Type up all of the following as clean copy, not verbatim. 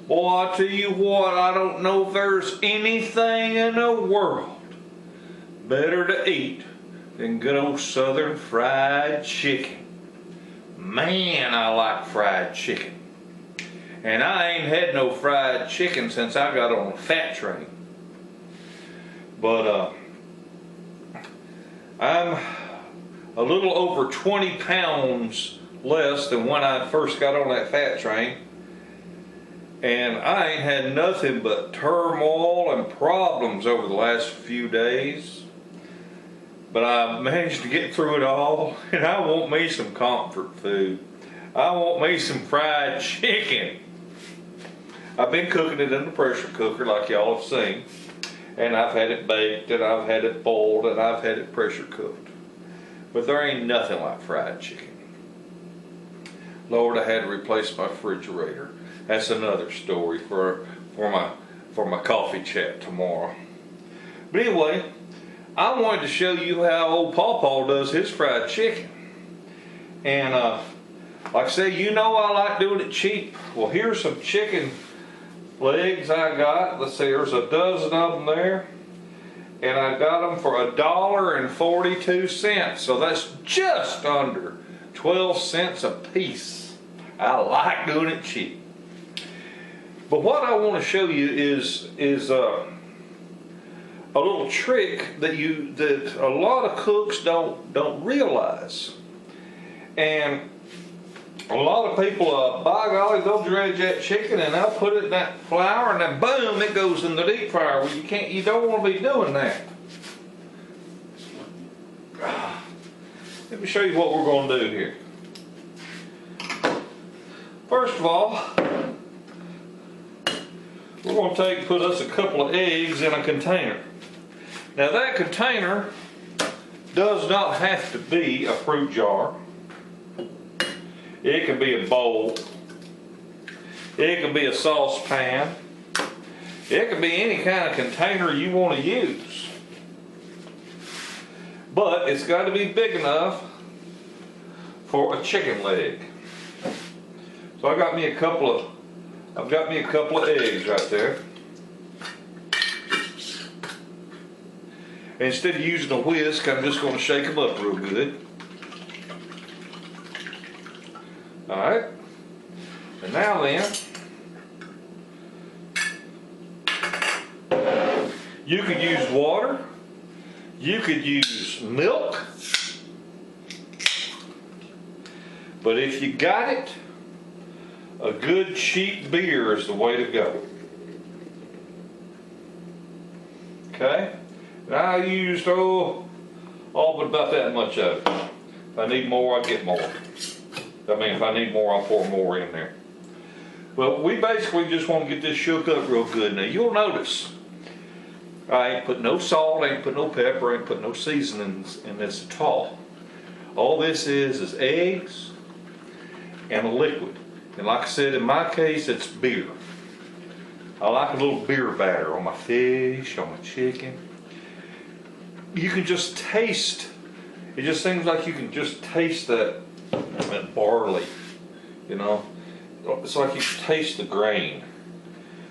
Boy, I tell you what, I don't know if there's anything in the world better to eat than good old Southern fried chicken. Man, I like fried chicken. And I ain't had no fried chicken since I got on a fat train. But I'm a little over 20 pounds less than when I first got on that fat train. And I ain't had nothing but turmoil and problems over the last few days. But I managed to get through it all, and I want me some comfort food. I want me some fried chicken. I've been cooking it in the pressure cooker like y'all have seen. And I've had it baked, and I've had it boiled, and I've had it pressure cooked. But there ain't nothing like fried chicken. Lord, I had to replace my refrigerator. That's another story for my coffee chat tomorrow. But anyway, I wanted to show you how old PawPaw does his fried chicken. And like I say, you know I like doing it cheap. Well, here's some chicken legs I got. Let's see, there's a dozen of them there. And I got them for $1.42. So that's just under 12 cents a piece. I like doing it cheap. But what I want to show you is a little trick that a lot of cooks don't realize. And a lot of people, by golly, they'll dredge that chicken and they'll put it in that flour and then boom, it goes in the deep fryer. Well, you don't want to be doing that. Let me show you what we're going to do here. First of all, we're going to put us a couple of eggs in a container. Now that container does not have to be a fruit jar. It can be a bowl. It can be a saucepan. It can be any kind of container you want to use. But it's got to be big enough for a chicken leg. So I've got me a couple of eggs right there. And instead of using a whisk, I'm just going to shake them up real good. Alright. And now then, you could use water. You could use milk. But if you got it, a good cheap beer is the way to go. Okay? And I used all but about that much of it. If I need more, I get more. I mean, if I need more, I'll pour more in there. Well, we basically just want to get this shook up real good. Now, you'll notice I ain't put no salt, I ain't put no pepper, I ain't put no seasonings in this at all. All this is eggs and a liquid. And like I said, in my case, it's beer. I like a little beer batter on my fish, on my chicken. You can just taste, it just seems like you can just taste that barley, you know. It's like you can taste the grain.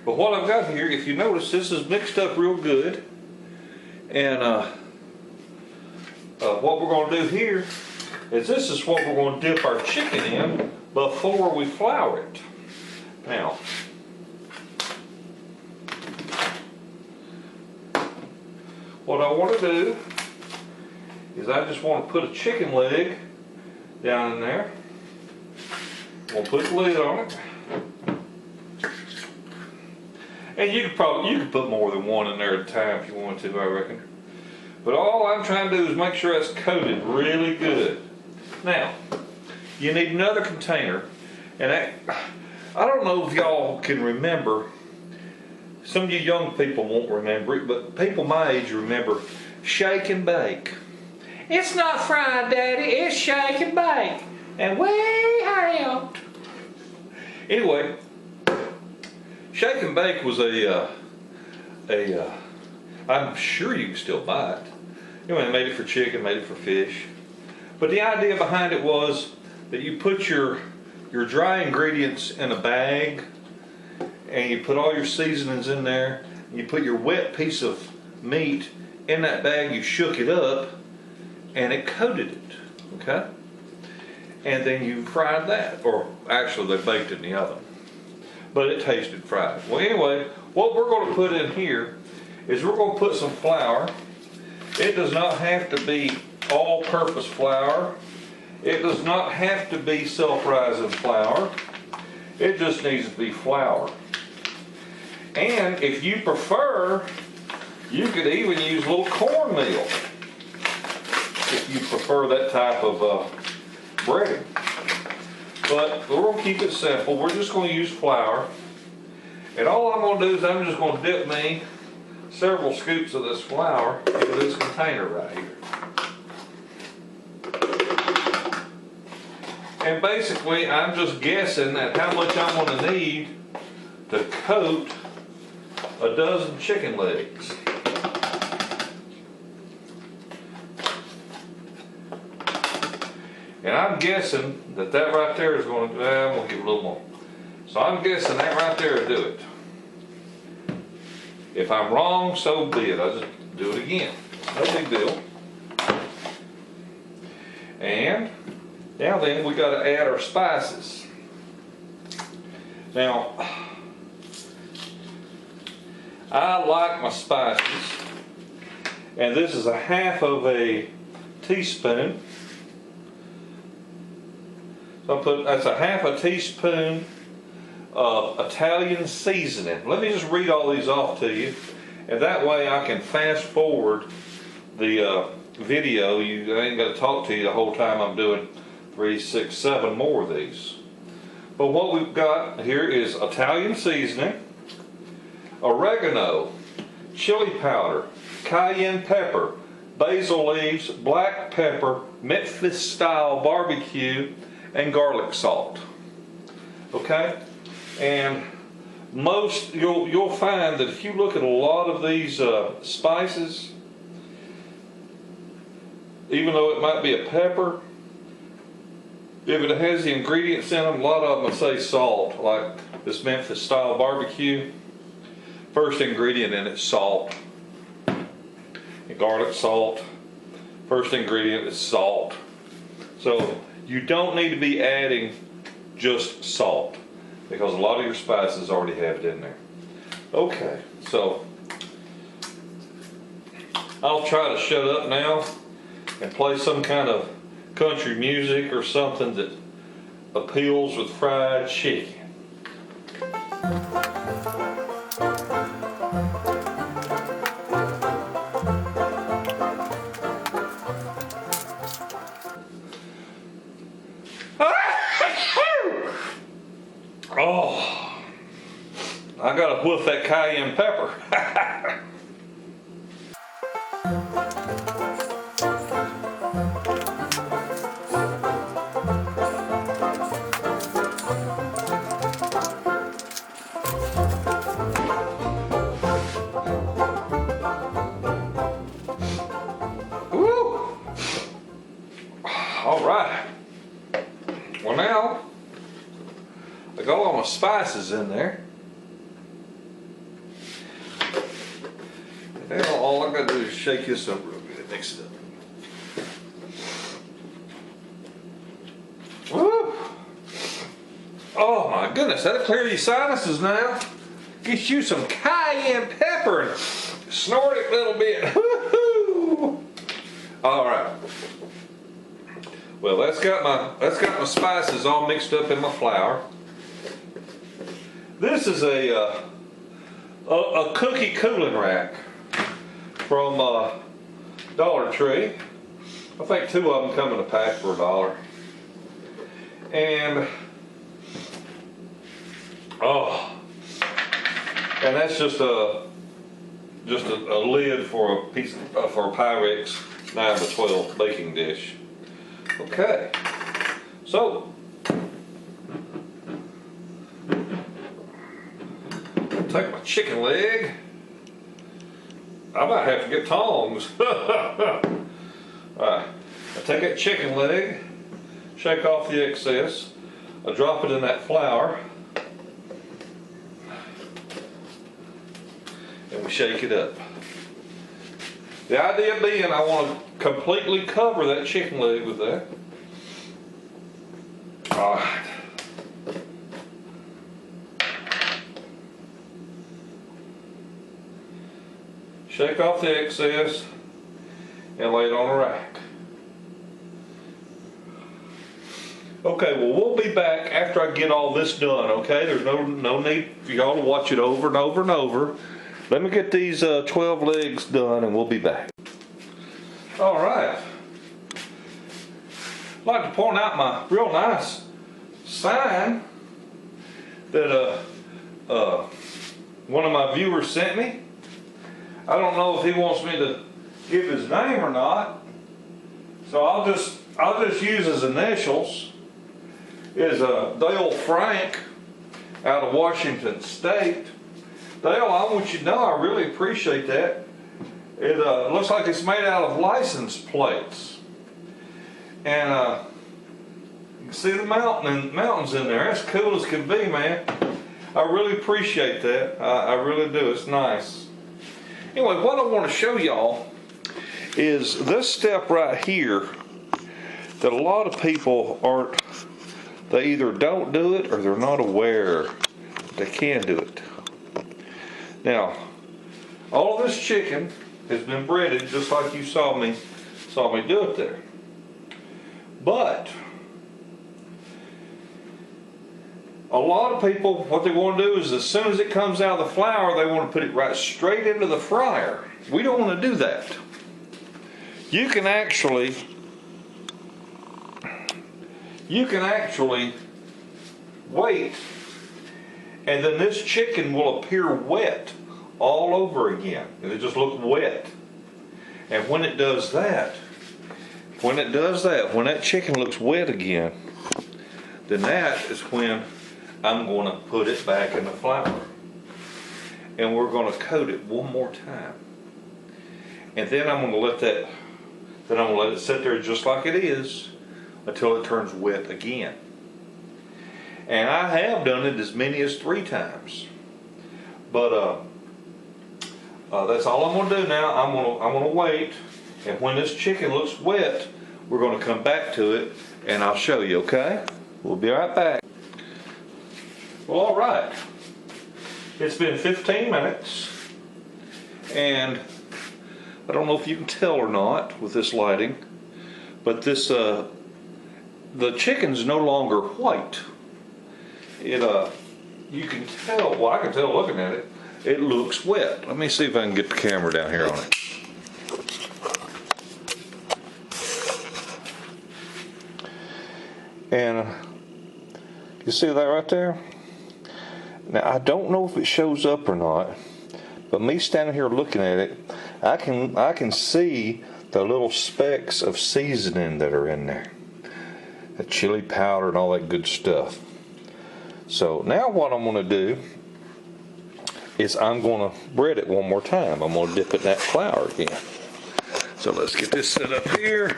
But what I've got here, if you notice, this is mixed up real good. And what we're going to do here is this is what we're going to dip our chicken in before we flour it. Now, what I want to do is I just want to put a chicken leg down in there. We'll put the lid on it. And you could put more than one in there at a time if you want to, I reckon. But all I'm trying to do is make sure it's coated really good. Now, you need another container. And I don't know if y'all can remember. Some of you young people won't remember it, but people my age remember shake and bake. It's not fried, Daddy, it's shake and bake. And way out. Anyway, shake and bake was I'm sure you can still buy it. Anyway, they made it for chicken, made it for fish. But the idea behind it was that you put your dry ingredients in a bag, and you put all your seasonings in there. You put your wet piece of meat in that bag, you shook it up, and it coated it, okay? And then you fried that, or actually they baked it in the oven, but it tasted fried. Well, anyway, what we're going to put in here is we're going to put some flour. It does not have to be all-purpose flour. It does not have to be self-rising flour. It just needs to be flour. And if you prefer, you could even use a little cornmeal if you prefer that type of breading. But we're going to keep it simple. We're just going to use flour. And all I'm going to do is I'm just going to dip me several scoops of this flour into this container right here. And basically, I'm just guessing at how much I'm going to need to coat a dozen chicken legs. And I'm guessing that right there is going to, I'm going to give it a little more. So I'm guessing that right there will do it. If I'm wrong, so be it. I'll just do it again. No big deal. And now then, we got to add our spices. Now, I like my spices, and this is a half of a teaspoon. So that's a half a teaspoon of Italian seasoning. Let me just read all these off to you, and that way I can fast forward the video. I ain't got to talk to you the whole time I'm doing 3, 6, 7 more of these. But what we've got here is Italian seasoning, oregano, chili powder, cayenne pepper, basil leaves, black pepper, Memphis style barbecue, and garlic salt. Okay? And you'll find that if you look at a lot of these spices, even though it might be a pepper, if it has the ingredients in them, a lot of them will say salt, like this Memphis style barbecue. First ingredient in it, salt. And garlic salt. First ingredient is salt. So you don't need to be adding just salt, because a lot of your spices already have it in there. Okay, so I'll try to shut up now and play some kind of country music or something that appeals with fried chicken. Oh, I gotta whiff that cayenne pepper. Woo! All right. Well, now I got all my spices in there. And now all I gotta do is shake this up real good, mix it up. Woo! Oh my goodness, that'll clear your sinuses now. Get you some cayenne pepper and snort it a little bit. Woo-hoo! All right. Well, that's got my spices all mixed up in my flour. This is a cookie cooling rack from Dollar Tree. I think 2 of them come in a pack for $1. And and that's just a lid for a piece for a Pyrex 9x12 baking dish. Okay, so take my chicken leg. I might have to get tongs. Alright, I take that chicken leg, shake off the excess, I drop it in that flour, and we shake it up. The idea being I want to completely cover that chicken leg with that. All right. Shake off the excess and lay it on a rack. Okay, well, we'll be back after I get all this done, okay? There's no need for y'all to watch it over and over and over. Let me get these 12 legs done and we'll be back. All right. I'd like to point out my real nice sign that one of my viewers sent me. I don't know if he wants me to give his name or not, so I'll just use his initials. Is Dale Frank out of Washington State. Dale, I want you to know I really appreciate that. It looks like it's made out of license plates, and you can see the mountains in there. That's cool as can be, man. I really appreciate that. I really do. It's nice. Anyway, what I want to show y'all is this step right here that a lot of people aren't. They either don't do it or they're not aware they can do it. Now, all of this chicken has been breaded just like you saw me do it there. But a lot of people, what they want to do is as soon as it comes out of the flour, they want to put it right straight into the fryer. We don't want to do that. You can actually wait, and then this chicken will appear wet all over again. It'll just look wet. And when it does that, when that chicken looks wet again, then that is when I'm going to put it back in the flour. And we're going to coat it one more time. And then I'm going to let it sit there just like it is until it turns wet again. And I have done it as many as 3 times. But that's all I'm going to do now. I'm going to wait, and when this chicken looks wet, we're going to come back to it, and I'll show you, okay? We'll be right back. Well, all right. It's been 15 minutes, and I don't know if you can tell or not with this lighting, but this the chicken's no longer white. You can tell, well, I can tell looking at it, it looks wet. Let me see if I can get the camera down here on it. And you see that right there? Now, I don't know if it shows up or not, but me standing here looking at it, I can see the little specks of seasoning that are in there. The chili powder and all that good stuff. So now what I'm going to do is I'm going to bread it one more time. I'm going to dip it in that flour again. So let's get this set up here.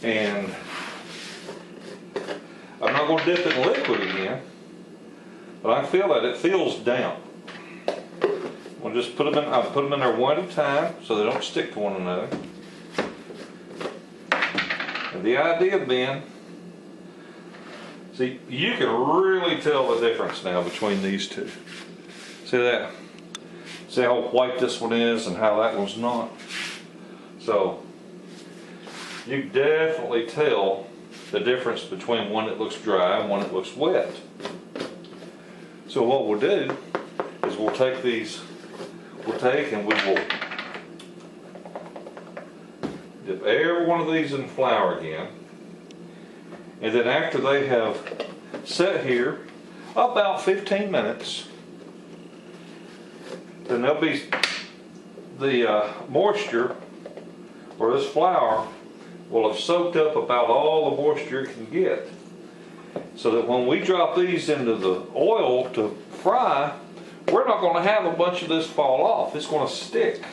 And I'm not going to dip it in liquid again, but I feel that it feels damp. I'll just put them in there one at a time so they don't stick to one another. And the idea being, see, you can really tell the difference now between these two. See that? See how white this one is and how that one's not? So, you definitely tell the difference between one that looks dry and one that looks wet. So what we'll do is we'll take these, and we will dip every one of these in flour again. And then after they have set here about 15 minutes, then there'll be the moisture, or this flour will have soaked up about all the moisture it can get. So that when we drop these into the oil to fry, we're not going to have a bunch of this fall off. It's going to stick.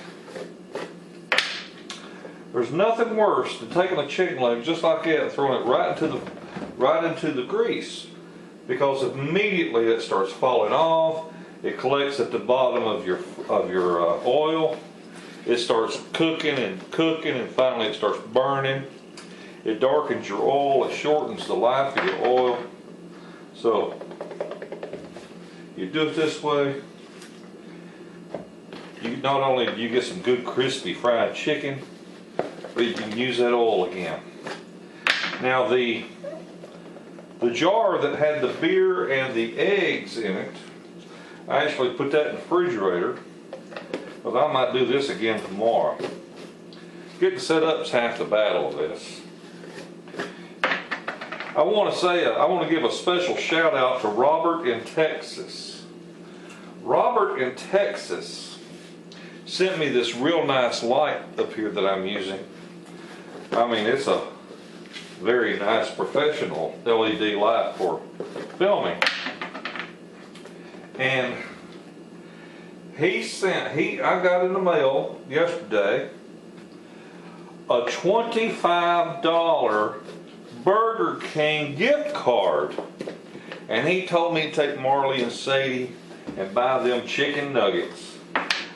There's nothing worse than taking a chicken leg just like that and throwing it right into the grease. because immediately it starts falling off. It collects at the bottom of your oil. It starts cooking, and finally it starts burning. It darkens your oil. It shortens the life of your oil. So you do it this way. You not only do you get some good crispy fried chicken, but you can use that oil again. Now the jar that had the beer and the eggs in it, I actually put that in the refrigerator, because I might do this again tomorrow. Getting set up is half the battle of this. I want to give a special shout out to Robert in Texas. Robert in Texas sent me this real nice light up here that I'm using. I mean, it's a very nice professional LED light for filming. And I got in the mail yesterday a $25 Burger King gift card. And he told me to take Marley and Sadie and buy them chicken nuggets.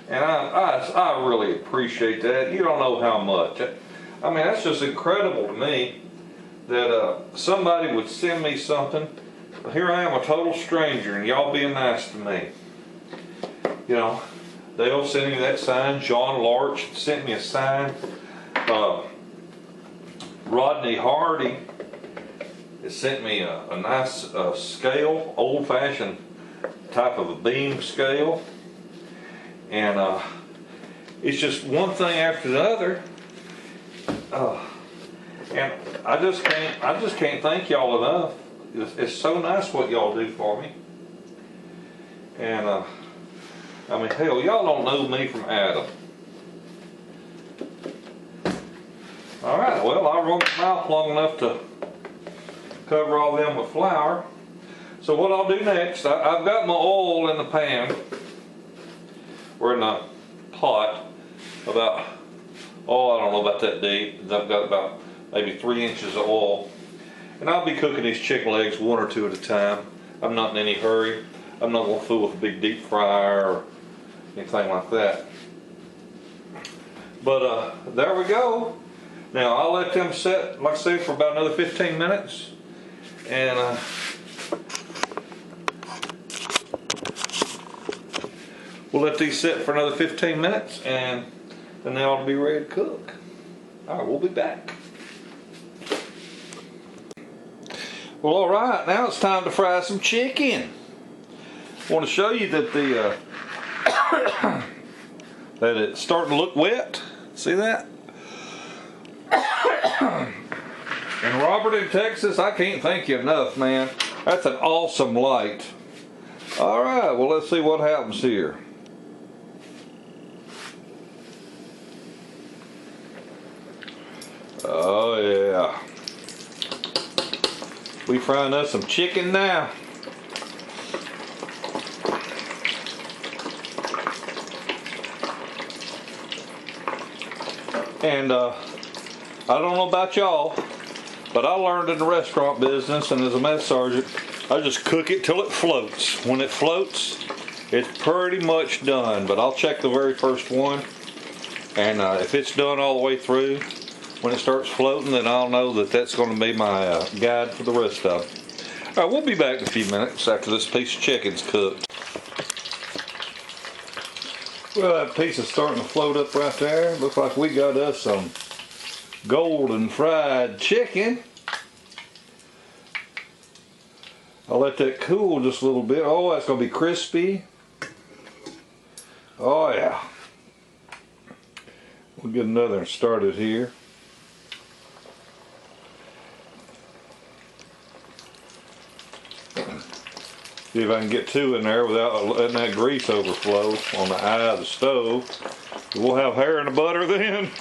And I really appreciate that. You don't know how much. I mean, that's just incredible to me that somebody would send me something. Here I am, a total stranger, and y'all being nice to me. You know, they'll send me that sign. John Larch sent me a sign. Rodney Hardy has sent me a nice scale, old-fashioned type of a beam scale. And it's just one thing after the other. And I just can't thank y'all enough. It's so nice what y'all do for me. And I mean, hell, y'all don't know me from Adam. All right, well, I run my mouth long enough to cover all them with flour. So what I'll do next, I've got my oil in the pan, or in the pot, about, I don't know about that deep. I've got about maybe 3 inches of oil. And I'll be cooking these chicken legs 1 or 2 at a time. I'm not in any hurry. I'm not going to fool with a big deep fryer or anything like that. But there we go. Now I'll let them set, like I say, for about another 15 minutes. And we'll let these sit for another 15 minutes, and then they ought to be ready to cook. All right, we'll be back. Well, all right, now it's time to fry some chicken. I want to show you that that it's starting to look wet. See that? And Robert in Texas, I can't thank you enough, man. That's an awesome light. All right, well, let's see what happens here. Oh yeah, we frying us some chicken now. And I don't know about y'all, but I learned in the restaurant business and as a mess sergeant, I just cook it till it floats. When it floats, it's pretty much done. But I'll check the very first one, and if it's done all the way through, when it starts floating, then I'll know that that's going to be my guide for the rest of it. All right, we'll be back in a few minutes after this piece of chicken's cooked. Well, that piece is starting to float up right there. Looks like we got us some golden fried chicken. I'll let that cool just a little bit. Oh, that's going to be crispy. Oh, yeah. We'll get another one started here. See if I can get 2 in there without letting that grease overflow on the eye of the stove. We'll have hair in the butter then.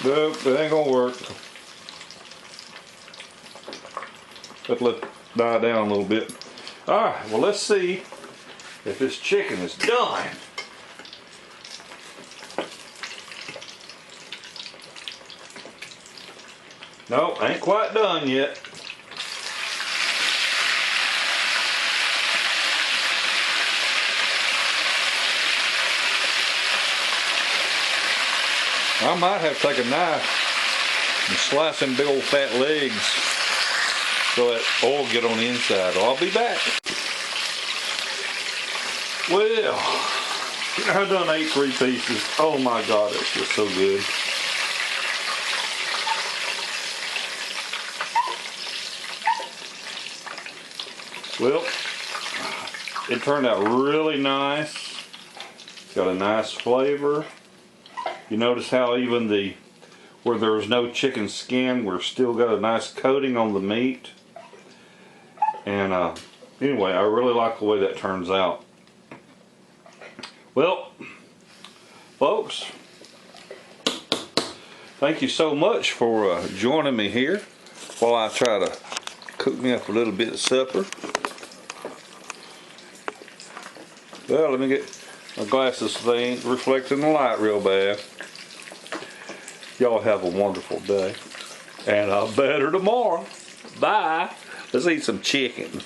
Nope, that ain't gonna work. Let's let it die down a little bit. Alright, well let's see if this chicken is done. No, ain't quite done yet. I might have to take a knife and slice them big old fat legs so that oil get on the inside. I'll be back. Well, I done ate 3 pieces. Oh my God, it's just so good. Well, it turned out really nice. It's got a nice flavor. You notice how even where there was no chicken skin, we're still got a nice coating on the meat. And anyway, I really like the way that turns out. Well, folks, thank you so much for joining me here while I try to cook me up a little bit of supper. Well, let me get my glasses so they ain't reflecting the light real bad. Y'all have a wonderful day. And better tomorrow. Bye. Let's eat some chicken.